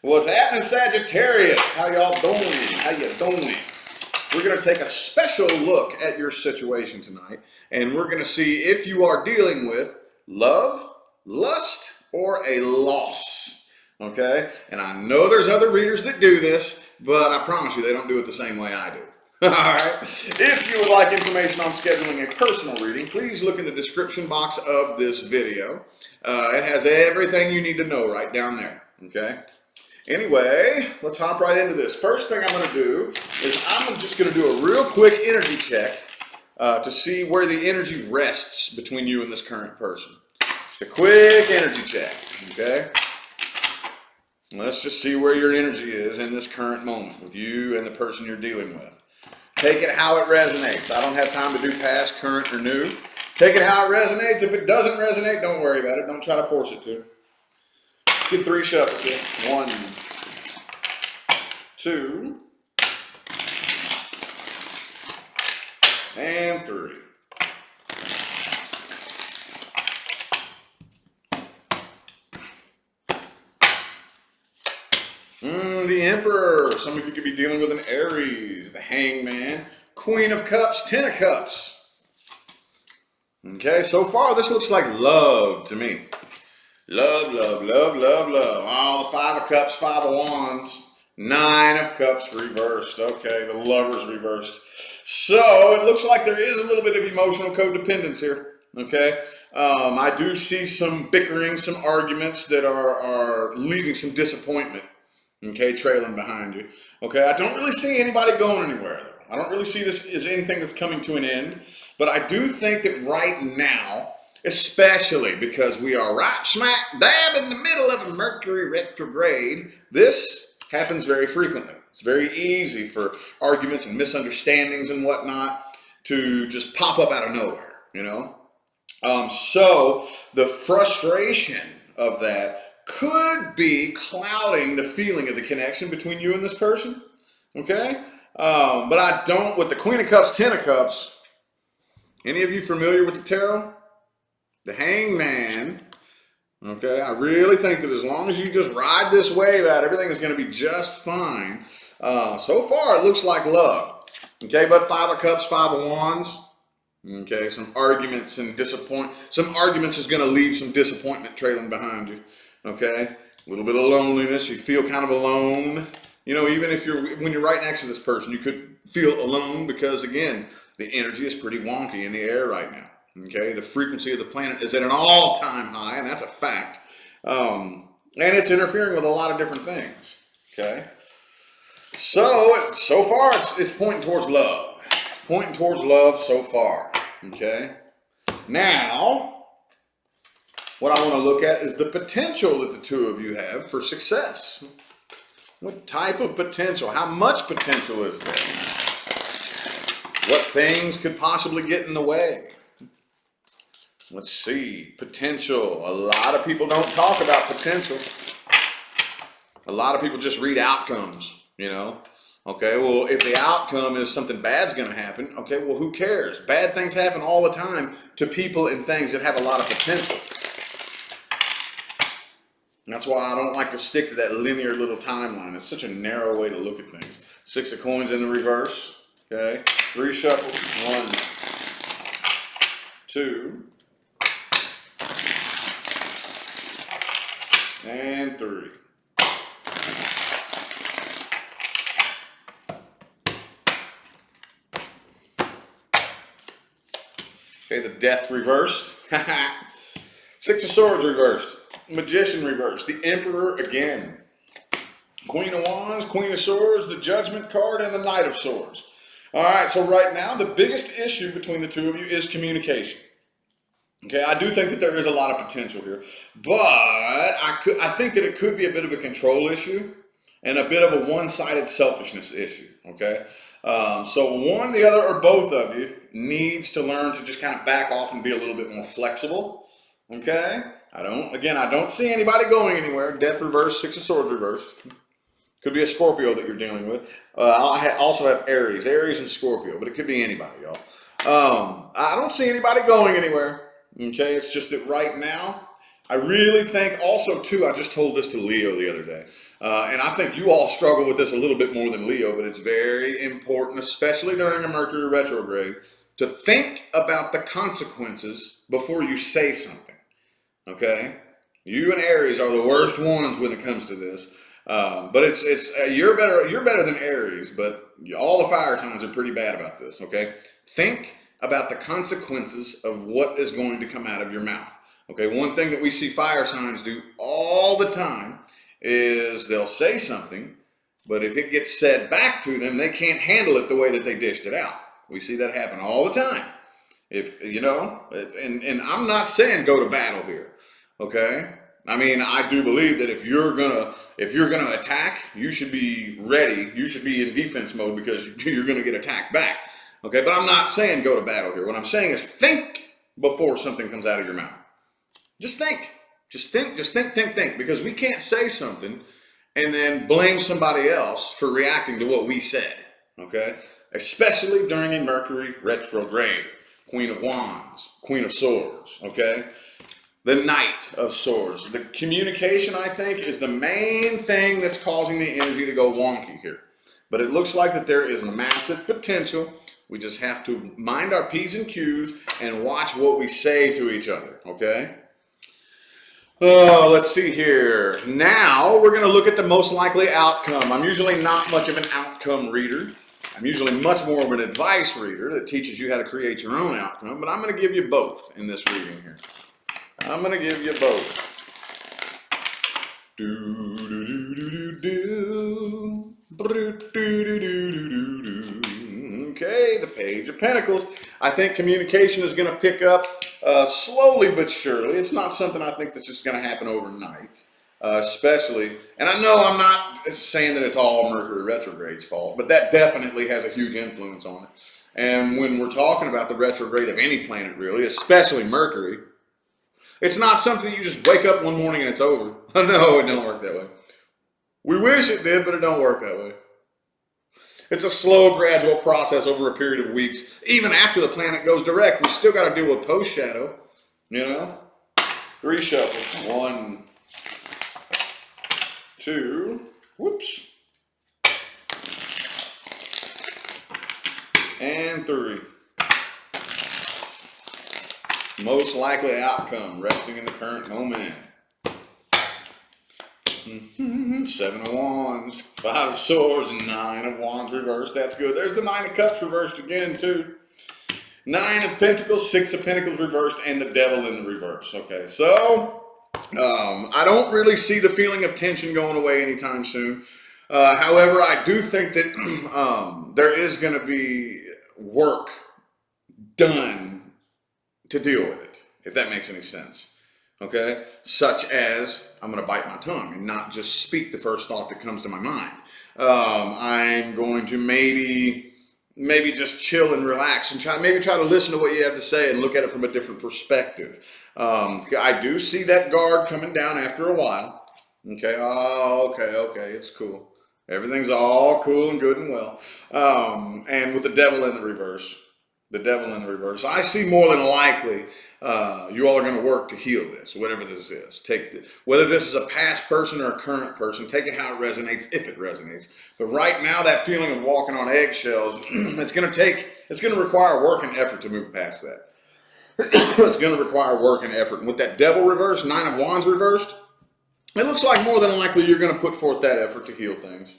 What's happening, Sagittarius? How y'all doing? How you doing? We're going to take a special look at your situation tonight, and we're going to see if you are dealing with love, lust, or a loss. Okay? And I know there's other readers that do this, but I promise you they don't do it the same way I do. Alright, if you would like information on scheduling a personal reading, please look in the description box of this video. It has everything you need to know right down there, okay? Anyway, let's hop right into this. First thing I'm going to do is I'm just going to do a real quick energy check to see where the energy rests between you and this current person. Just a quick energy check, okay? Let's just see where your energy is in this current moment with you and the person you're dealing with. Take it how it resonates. I don't have time to do past, current, or new. Take it how it resonates. If it doesn't resonate, don't worry about it. Don't try to force it to. Let's get 3 shuffles here. 1, 2, and 3. The Emperor. Some of you could be dealing with an Aries, the Hangman, Queen of Cups, 10 of Cups. Okay, so far this looks like love to me. Love, love, love, love, love. Oh, the 5 of Cups, 5 of Wands, 9 of Cups reversed. Okay, the Lovers reversed. So it looks like there is a little bit of emotional codependence here. Okay, I do see some bickering, some arguments that are leaving some disappointment. Okay, trailing behind you. Okay, I don't really see anybody going anywhere, though. I don't really see this as anything that's coming to an end. But I do think that right now, especially because we are right smack dab in the middle of a Mercury retrograde, this happens very frequently. It's very easy for arguments and misunderstandings and whatnot to just pop up out of nowhere, you know? So the frustration of that could be clouding the feeling of the connection between you and this person, okay? But I don't, with the Queen of Cups, 10 of Cups, any of you familiar with the tarot? The Hangman, okay? I really think that as long as you just ride this wave out, everything is going to be just fine. So far, it looks like love, okay? But 5 of Cups, 5 of Wands, okay? Some arguments and some arguments is going to leave some disappointment trailing behind you. Okay, a little bit of loneliness. You feel kind of alone. You know, even if when you're right next to this person, you could feel alone because, again, the energy is pretty wonky in the air right now. Okay, the frequency of the planet is at an all-time high, and that's a fact. And it's interfering with a lot of different things. Okay, so far it's pointing towards love. It's pointing towards love so far. Okay, now what I want to look at is the potential that the two of you have for success. What type of potential? How much potential is there? What things could possibly get in the way? Let's see. Potential. A lot of people don't talk about potential. A lot of people just read outcomes, you know. Okay, well, if the outcome is something bad's going to happen, okay, well, who cares? Bad things happen all the time to people and things that have a lot of potential. That's why I don't like to stick to that linear little timeline. It's such a narrow way to look at things. 6 of Coins in the reverse. Okay. 3 shuffles. 1, 2, and 3. Okay, the Death reversed. 6 of Swords reversed. Magician reversed. The Emperor again. Queen of Wands, Queen of Swords, the Judgment card, and the Knight of Swords. All right, so right now, the biggest issue between the two of you is communication. Okay, I do think that there is a lot of potential here, but I think that it could be a bit of a control issue and a bit of a one-sided selfishness issue, okay? So one, the other, or both of you needs to learn to just kind of back off and be a little bit more flexible, okay? I don't see anybody going anywhere. Death reversed, 6 of Swords reversed. Could be a Scorpio that you're dealing with. I also have Aries and Scorpio, but it could be anybody, y'all. I don't see anybody going anywhere. Okay, it's just that right now, I really think also too, I just told this to Leo the other day, and I think you all struggle with this a little bit more than Leo, but it's very important, especially during a Mercury retrograde, to think about the consequences before you say something, okay? You and Aries are the worst ones when it comes to this, but you're better than Aries, but all the fire signs are pretty bad about this, okay? Think about the consequences of what is going to come out of your mouth. Okay, one thing that we see fire signs do all the time is they'll say something, but if it gets said back to them, they can't handle it the way that they dished it out. We see that happen all the time. If you know, and I'm not saying go to battle here. Okay, I mean I do believe that if you're gonna attack, you should be ready. You should be in defense mode because you're gonna get attacked back. Okay, but I'm not saying go to battle here. What I'm saying is think before something comes out of your mouth. Just think. Just think. Because we can't say something and then blame somebody else for reacting to what we said. Okay? Especially during a Mercury retrograde. Queen of Wands, Queen of Swords. Okay? The Knight of Swords. The communication, I think, is the main thing that's causing the energy to go wonky here. But it looks like that there is massive potential. We just have to mind our P's and Q's and watch what we say to each other. Okay? Oh, let's see here. Now we're going to look at the most likely outcome. I'm usually not much of an outcome reader. I'm usually much more of an advice reader that teaches you how to create your own outcome, but I'm going to give you both in this reading here. I'm going to give you both. Do, do, do, do, do, do, do, do. Okay, the Page of Pentacles. I think communication is going to pick up slowly but surely. It's not something I think that's just going to happen overnight, especially, and I know I'm not saying that it's all Mercury retrograde's fault, but that definitely has a huge influence on it. And when we're talking about the retrograde of any planet really, especially Mercury, it's not something you just wake up one morning and it's over. No, it don't work that way. We wish it did, but it don't work that way. It's a slow, gradual process over a period of weeks. Even after the planet goes direct, we still got to deal with post-shadow, you know? 3 shuffles. 1, 2, whoops, and 3. Most likely outcome, resting in the current moment. 7 of Wands, 5 of Swords, and 9 of Wands reversed. That's good. There's the 9 of Cups reversed again, too. 9 of Pentacles, 6 of Pentacles reversed, and the Devil in the reverse. Okay, so I don't really see the feeling of tension going away anytime soon. However, I do think that there is going to be work done to deal with it, if that makes any sense. Okay, such as I'm going to bite my tongue and not just speak the first thought that comes to my mind. I'm going to maybe just chill and relax and try to listen to what you have to say and look at it from a different perspective. I do see that guard coming down after a while. Okay, oh, okay, it's cool. Everything's all cool and good and well. And with the Devil in the reverse. I see more than likely you all are going to work to heal this, whatever this is. Whether this is a past person or a current person, take it how it resonates, if it resonates. But right now, that feeling of walking on eggshells, it's going to require work and effort to move past that. It's going to require work and effort. And with that Devil reversed, 9 of Wands reversed, it looks like more than likely you're going to put forth that effort to heal things.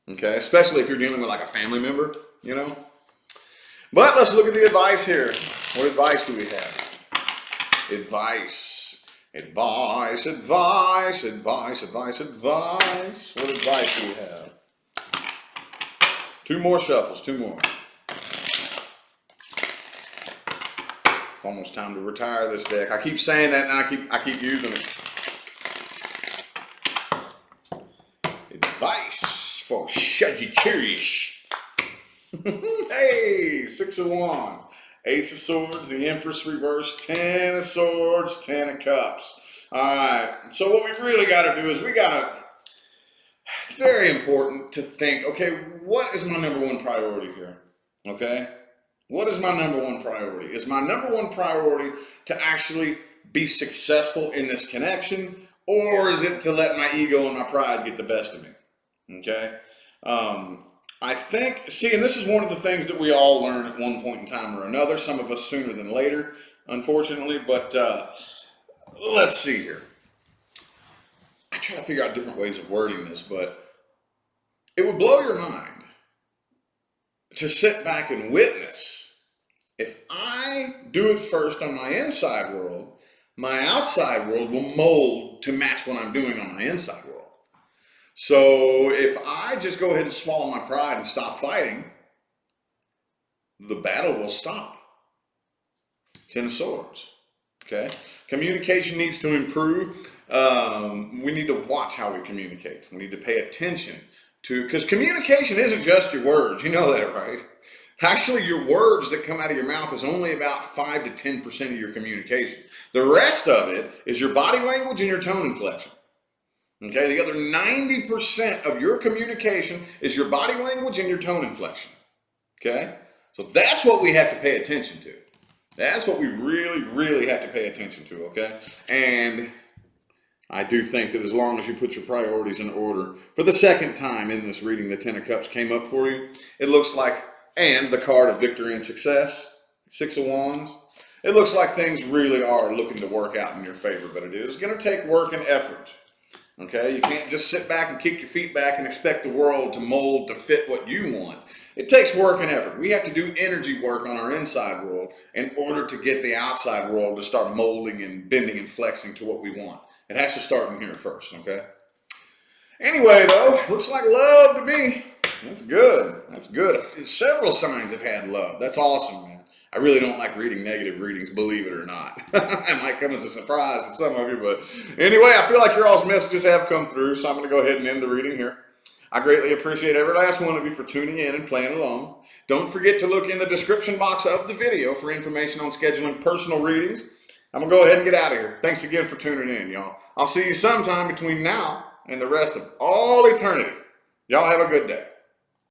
Okay, especially if you're dealing with like a family member, you know. But let's look at the advice here. What advice do we have? Advice. What advice do we have? 2 more shuffles, 2 more. It's almost time to retire this deck. I keep saying that and I keep using it. Advice for Sagittarius. Hey, 6 of Wands, Ace of Swords, the Empress reversed, 10 of Swords, 10 of Cups. All right, so what we really got to do is it's very important to think, okay, what is my number 1 priority here? Okay, what is my number 1 priority? Is my number 1 priority to actually be successful in this connection, or is it to let my ego and my pride get the best of me? Okay. I think, see, and this is one of the things that we all learn at one point in time or another, some of us sooner than later, unfortunately, but let's see here. I try to figure out different ways of wording this, but it would blow your mind to sit back and witness. If I do it first on my inside world, my outside world will mold to match what I'm doing on my inside world. So if I just go ahead and swallow my pride and stop fighting, the battle will stop. Ten of Swords. Okay? Communication needs to improve. We need to watch how we communicate. We need to pay attention to, because communication isn't just your words. You know that, right? Actually, your words that come out of your mouth is only about 5 to 10% of your communication. The rest of it is your body language and your tone inflection. Okay, the other 90% of your communication is your body language and your tone inflection. Okay, so that's what we have to pay attention to. That's what we really, really have to pay attention to. Okay, and I do think that as long as you put your priorities in order, for the second time in this reading, the Ten of Cups came up for you. It looks like, and the card of victory and success, Six of Wands. It looks like things really are looking to work out in your favor, but it is going to take work and effort. Okay, you can't just sit back and kick your feet back and expect the world to mold to fit what you want. It takes work and effort. We have to do energy work on our inside world in order to get the outside world to start molding and bending and flexing to what we want. It has to start in here first, okay? Anyway, though, looks like love to me. That's good. That's good. Several signs have had love. That's awesome, man. I really don't like reading negative readings, believe it or not. It might come as a surprise to some of you, but anyway, I feel like your all's messages have come through, so I'm going to go ahead and end the reading here. I greatly appreciate every last one of you for tuning in and playing along. Don't forget to look in the description box of the video for information on scheduling personal readings. I'm going to go ahead and get out of here. Thanks again for tuning in, y'all. I'll see you sometime between now and the rest of all eternity. Y'all have a good day.